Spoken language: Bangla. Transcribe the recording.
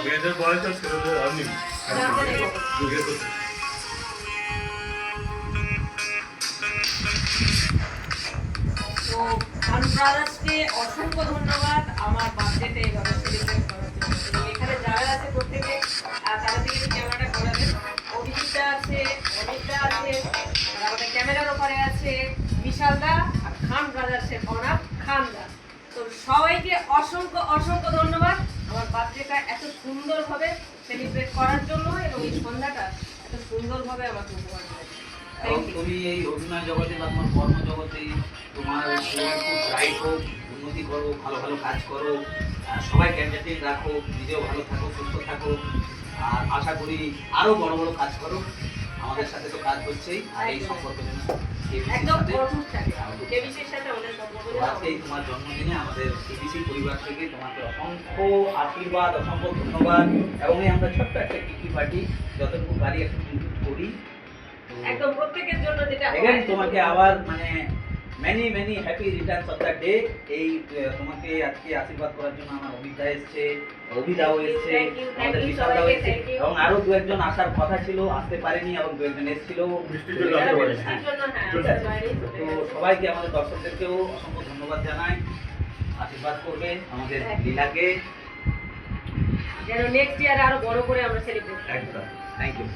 মেয়েদের বয়স আর ছেলেদের আমি অসংখ্য ধন্যবাদ আমার বার্থডেতে এইভাবে সেলিব্রেট করার জন্য। এবং এখানে যারা আছে প্রত্যেকে তাদের থেকে ক্যামেরাটা করাবেন। অভিজিৎদা আছে, অমিতদা আছে, আমাদের ক্যামেরার ওপারে আছে বিশালদা আর খান ব্রাদার্সের অনাথ খানদা। তো সবাইকে অসংখ্য অসংখ্য ধন্যবাদ আমার বার্থডেটা এত সুন্দরভাবে সেলিব্রেট করার জন্য এবং এই সন্ধ্যাটা এত সুন্দরভাবে আমাকে উপহার দেওয়ার জন্য। এবং তুমি এই অভিনয় জগতে বা তোমার কর্মজগতে তোমার খুব ব্রাইট হোক, উন্নতি করো, ভালো ভালো কাজ করো, সবাইকে এন্টারটেইন রাখো, নিজেও ভালো থাকো, সুস্থ থাকো, আর আশা করি আরও বড় বড় কাজ করো। আমাদের সাথে তো কাজ হচ্ছেই, আর এই সম্পর্ক যেন আজকে তোমার জন্মদিনে আমাদের কেবিসি পরিবার থেকে তোমাকে অসংখ্য আশীর্বাদ, অসংখ্য ধন্যবাদ। এবং আমরা ছোট্ট একটা কিকি পার্টি যতটুকু পারি একটু করি একদম প্রত্যেকের জন্য, যেটা তোমাকে আবার মানে many many happy Returns of the day. এই তোমাকে আজকে আশীর্বাদ করার জন্য আমার অমিতা এসছে, অভিদাও এসছে, আমাদের বিশালদাও এসছে, এবং আরো দু একজন আসার কথা ছিল, আসতে পারেনি, এবং দু একজন এসেছিল। তো সবাইকে, আমাদের দর্শকদেরকেও অসংখ্য ধন্যবাদ জানাই। আশীর্বাদ করবে আমাদের লীলাকে, যেন নেক্সট ইয়ার আরো বড় করে আমরা সেলিব্রেট করতে পারি। একদম। Thank you.